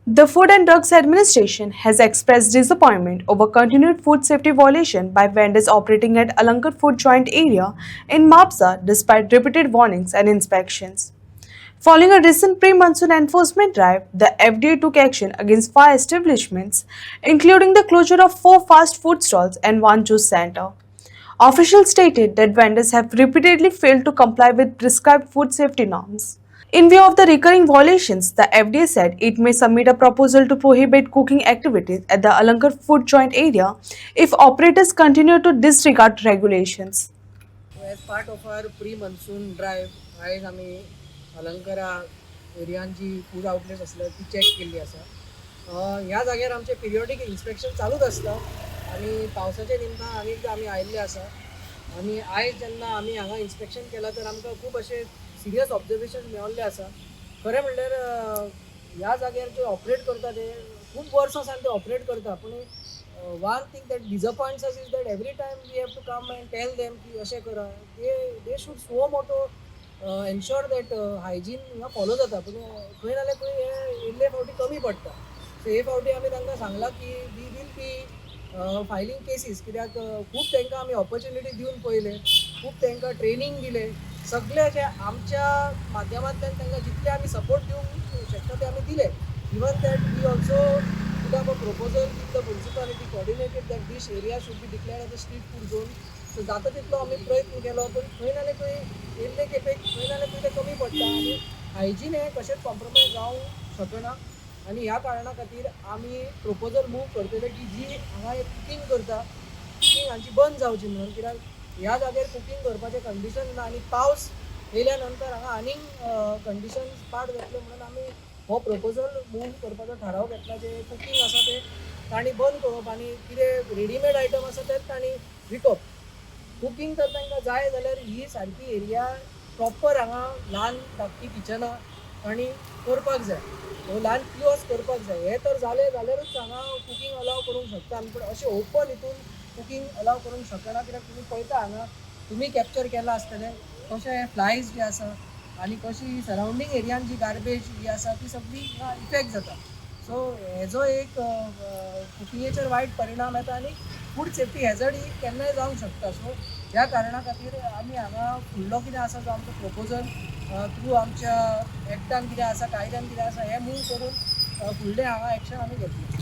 The Food and Drugs Administration has expressed disappointment over continued food safety violation by vendors operating at Alankar Food Joint Area in Mapsa despite repeated warnings and inspections. Following a recent pre-monsoon enforcement drive, the FDA took action against 5 establishments, including the closure of 4 fast food stalls and one juice center. Officials stated that vendors have repeatedly failed to comply with prescribed food safety norms. In view of the recurring violations, the FDA said it may submit a proposal to prohibit cooking activities at the Alankar Food Joint Area if operators continue to disregard regulations. As part of our pre-monsoon drive, आयज आमी अलंकारा एरियान जी food outlet आसले ती check केल्ली आसा. ह्या जाग्यार आमचे पिरियोडीक inspection चालूच आसता आनी पावसाच्या निमतान आनीकदां आमी आयिल्ले आसा आनी आयज जेन्ना आमी हांगा इन्स्पेक्शन केलां तर आमकां खूब अशे सिरियस ऑब्जर्वेशन मेळिल्ले आसा. खरें म्हणल्यार ह्या जाग्यार जे ऑपरेट करता ते खूब वर्सां सावन ते ऑपरेट करता पूण one thing that disappoints us is that every time we have to come and tell them ki ashe kara, they should suo moto ensure that hygiene follow jata पण खंय ना जाल्यार खंय इल्ले फावटी कमी पडटा. सो हे फावटी आमी तांकां सांगलां की we will be filing cases कित्याक खूब तांकां आमी ऑपॉर्च्युनिटी दिवन पळयले, खूब तांकां ट्रेनींग दिलें, सगळे अशे आमच्या माध्यमांतल्यान तांकां जितले आमी सपोर्ट दिवंक शकता ते आमी दिले. Even that we also put up a proposal with the municipality coordinated that this area should be declared as a street food zone. So जाता तितलो आमी प्रयत्न केलो पण खंय ना जाल्यार खंय येल्ले खेपेक खंय ना जाल्यार खंय ते कमी पडटा आनी हायजीन हे कशेंच कॉम्प्रोमायज जावंक शकना आनी ह्या कारणां खातीर आमी प्रपोजल मूव करतले की जी हांगा कुकींग करता कुकींग हांची बंद जावची म्हणून कित्याक ह्या जाग्यार कुकींग करपाचें कंडिशन ना आनी पावस येयल्या नंतर हांगा आनीक कंडिशन्स पाड जातले म्हणून आमी हो प्रपोजल मूव करपाचो थाराव घेतला जे कुकींग आसा ते तांणी बंद करप आनी कितें रेडीमेड आयटम आसा तेच तांणी विकप. कुकींग तर तांकां जाय जाल्यार ही सारकी एरिया प्रॉपर हांगा ल्हान धाकटी किचनां तांणी करपाक जाय, ल्हान किओस्क करपाक जाय. हे तर जालें जाल्यारूच हांगा कुकींग अलाव करूंक शकता आमी पूण अशें ओपन हितून कुकींग अलाव करूंक शकना कित्याक तुमी पळयता हांगा तुमी कॅप्चर केलां आसतलें कशे फ्लायज जे आसा आनी कशी सरावंडींग एरियान जी गार्बेज जी आसा ती सगळी इफेक्ट जाता. सो हेजो एक कुकिंगेचेर वायट परिणाम येता आनी फूड सेफ्टी हॅझर्ड ही केन्नाय जावंक शकता. सो ह्या कारणां खातीर आमी हांगा फुडलो कितें आसा जो आमचो प्रपोजल थ्रू आमच्या एक्टान कितें आसा कायद्यान कितें आसा हें मूव करून फुडलें हांगा एक्शन आमी घेतलें.